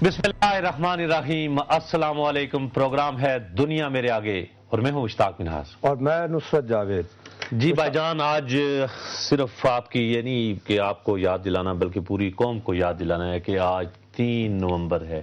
بسم اللہ الرحمن الرحیم، السلام علیکم۔ پروگرام ہے دنیا میرے آگے اور میں ہوں اشتاق منہاس اور میں نصرت جاوید۔ جی بھائی جان، آج صرف آپ کی یہ نہیں کہ آپ کو یاد دلانا بلکہ پوری قوم کو یاد دلانا ہے کہ آج 3 نومبر ہے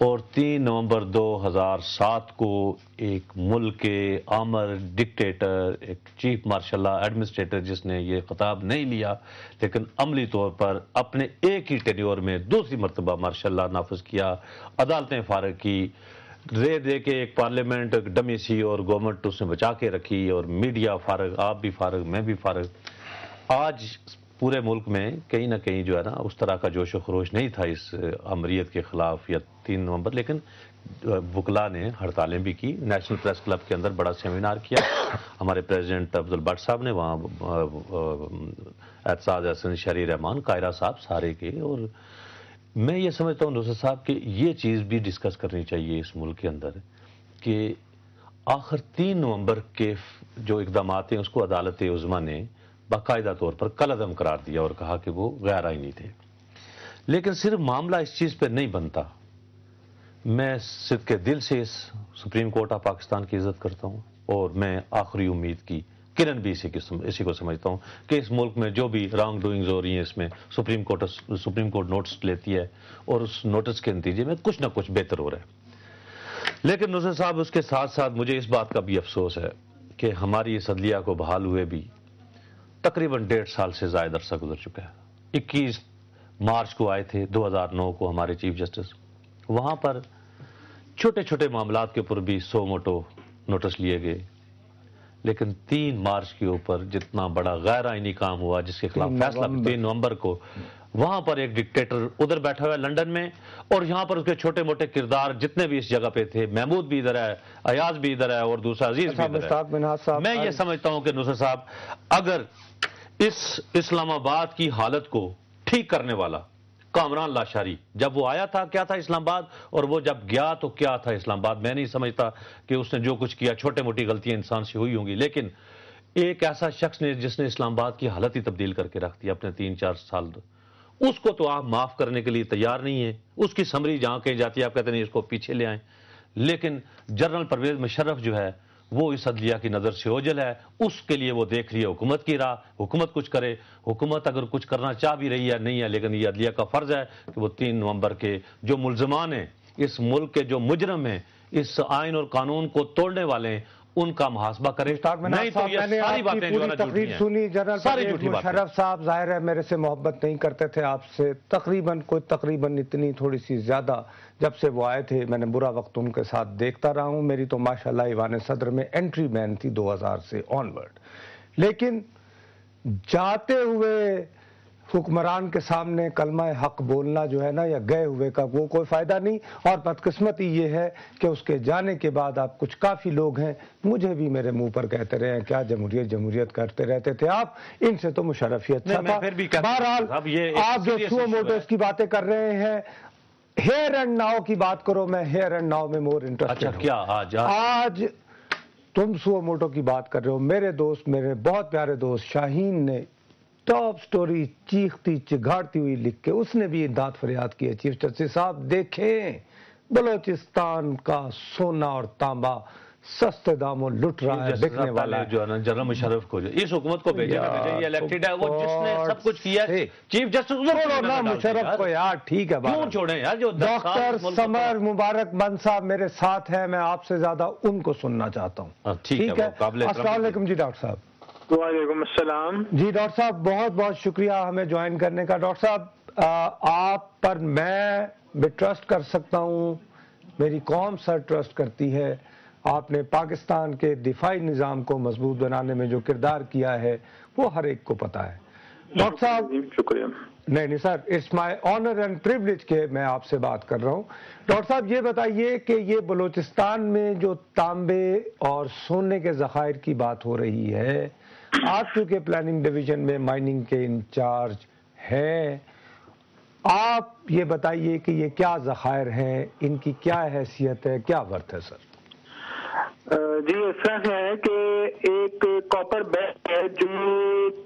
اور 3 نومبر 2007 کو ایک ملک کے آمر ڈکٹیٹر، ایک چیف مارشل لا ایڈمنسٹریٹر جس نے یہ خطاب نہیں لیا لیکن عملی طور پر اپنے ایک ہی ٹینیور میں دوسری مرتبہ مارشل لا نافذ کیا، عدالتیں فارغ کی، رے دے کے ایک پارلیمنٹ ڈمی سی اور گورنمنٹ اس نے بچا کے رکھی اور میڈیا فارغ، آپ بھی فارغ، میں بھی فارغ۔ آج پورے ملک میں کہیں نہ کہیں جو ہے نا اس طرح کا جوش و خروش نہیں تھا اس امریت کے خلاف یا 3 نومبر، لیکن وکلاء نے ہڑتالیں بھی کی۔ نیشنل پریس کلب کے اندر بڑا سیمینار کیا، ہمارے پریزیڈنٹ عبدل بٹ صاحب نے، وہاں اعتزاز احسن شہری رحمان، قاہرہ صاحب، سارے کے۔ اور میں یہ سمجھتا ہوں نصرت صاحب کہ یہ چیز بھی ڈسکس کرنی چاہیے اس ملک کے اندر کہ آخر 3 نومبر کے جو اقدامات ہیں اس کو عدالت عظمیٰ نے باقاعدہ طور پر کالعدم قرار دیا اور کہا کہ وہ غیر آئینی تھے۔ لیکن صرف معاملہ اس چیز پہ نہیں بنتا۔ میں صدقے دل سے اس سپریم کورٹ آف پاکستان کی عزت کرتا ہوں اور میں آخری امید کی کرن بھی اسی کو سمجھتا ہوں کہ اس ملک میں جو بھی رانگ ڈوئنگز ہو رہی ہیں اس میں سپریم کورٹ نوٹس لیتی ہے اور اس نوٹس کے نتیجے میں کچھ نہ کچھ بہتر ہو رہا ہے۔ لیکن نصرت صاحب، اس کے ساتھ ساتھ مجھے اس بات کا بھی افسوس ہے کہ ہماری اس عدلیہ کو بحال ہوئے بھی تقریباً 1.5 سال سے زائد عرصہ گزر چکا ہے۔ 21 مارچ کو آئے تھے 2009 کو ہمارے چیف جسٹس، وہاں پر چھوٹے چھوٹے معاملات کے اوپر بھی 100 موٹو نوٹس لیے گئے، لیکن 3 مارچ کے اوپر جتنا بڑا غیر آئینی کام ہوا جس کے خلاف فیصلہ 3 نومبر کو، وہاں پر ایک ڈکٹیٹر ادھر بیٹھا ہوا ہے لندن میں اور یہاں پر اس کے چھوٹے موٹے کردار جتنے بھی اس جگہ پہ تھے، محمود بھی ادھر ہے، ایاز بھی ادھر ہے اور دوسرا عزیز بھی ادھر ہے۔ میں یہ سمجھتا ہوں کہ نصرت صاحب، اگر اس اسلام آباد کی حالت کو ٹھیک کرنے والا کامران لاشاری، جب وہ آیا تھا کیا تھا اسلام آباد اور وہ جب گیا تو کیا تھا اسلام آباد، میں نہیں سمجھتا کہ اس نے جو کچھ کیا، چھوٹے موٹی غلطیاں انسان سے ہوئی ہوں گی، لیکن ایک ایسا شخص نے جس نے اسلام آباد کی حالت ہی تبدیل کر کے رکھ دی اپنے 3-4 سال، اس کو تو آپ معاف کرنے کے لیے تیار نہیں ہیں۔ اس کی سمری جہاں کہیں جاتی ہے آپ کہتے ہیں اس کو پیچھے لے آئیں، لیکن جنرل پرویز مشرف جو ہے وہ اس عدلیہ کی نظر سے اوجھل ہے، اس کے لیے وہ دیکھ رہی ہے حکومت کی راہ، حکومت کچھ کرے۔ حکومت اگر کچھ کرنا چاہ بھی رہی ہے نہیں ہے، لیکن یہ عدلیہ کا فرض ہے کہ وہ 3 نومبر کے جو ملزمان ہیں، اس ملک کے جو مجرم ہیں، اس آئین اور قانون کو توڑنے والے ہیں، ان کا محاسبہ کرے۔ نہیں تو یہ ساری باتیں جو ہے نا تقریر سنی، جنرل پرویز مشرف صاحب ظاہر ہے میرے سے محبت نہیں کرتے تھے، آپ سے تقریباً اتنی تھوڑی سی زیادہ جب سے وہ آئے تھے میں نے برا وقت ان کے ساتھ دیکھتا رہا ہوں۔ میری تو ماشاءاللہ ایوان صدر میں انٹری بین تھی 2000 سے آنورڈ، لیکن جاتے ہوئے حکمران کے سامنے کلمہ حق بولنا جو ہے نا، یا گئے ہوئے کا وہ کوئی فائدہ نہیں۔ اور بدقسمتی یہ ہے کہ اس کے جانے کے بعد آپ کچھ کافی لوگ ہیں، مجھے بھی میرے منہ پر کہتے رہے ہیں کیا جمہوریت کرتے رہتے تھے آپ، ان سے تو مشرف ہی اچھا تھا۔ بہرحال آپ جو سو موٹوز کی باتیں کر رہے ہیں، ہیئر اینڈ ناؤ کی بات کرو، میں ہیئر اینڈ ناؤ میں مور انٹرسٹڈ ہوں۔ آج تم سو موٹو کی بات کر رہے ہو، میرے دوست، میرے بہت پیارے دوست شاہین نے ٹاپ سٹوری چیختی چگاڑتی ہوئی لکھ کے اس نے بھی امداد فریاد کی ہے، چیف جسٹس صاحب دیکھیں بلوچستان کا سونا اور تانبا سستے داموں لٹ رہا ہے، بکنے والا جو ہے نا جنرل مشرف کو اس حکومت کو بھیجے گا، یہ الیکٹڈ ہے، وہ جس نے سب کچھ کیا ہے، چیف جسٹس نا مشرف کو یار ٹھیک ہے، کیوں چھوڑیں یار؟ جو ڈاکٹر سمر مبارک بند صاحب میرے ساتھ ہیں، میں آپ سے زیادہ ان کو سننا چاہتا ہوں۔ ٹھیک ہے، السلام علیکم جی ڈاکٹر صاحب۔ وعلیکم السلام جی ڈاکٹر صاحب، بہت بہت شکریہ ہمیں جوائن کرنے کا۔ ڈاکٹر صاحب آپ پر میں بھی ٹرسٹ کر سکتا ہوں، میری قوم سر ٹرسٹ کرتی ہے، آپ نے پاکستان کے دفاعی نظام کو مضبوط بنانے میں جو کردار کیا ہے وہ ہر ایک کو پتا ہے۔ ڈاکٹر صاحب شکریہ۔ نہیں sir, it's my honour and privilege کہ میں آپ سے بات کر رہا ہوں۔ ڈاکٹر صاحب یہ بتائیے کہ یہ بلوچستان میں جو تانبے اور سونے کے ذخائر کی بات ہو رہی ہے، آپ چونکہ پلاننگ ڈویژن میں مائننگ کے انچارج ہیں، آپ یہ بتائیے کہ یہ کیا ذخائر ہیں، ان کی کیا حیثیت ہے، کیا ورتھ ہے سر؟ جی اس طرح سے ہے کہ ایک کاپر بیگ ہے جو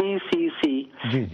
TCC।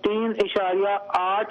$3.8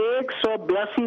$182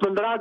15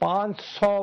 $500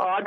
8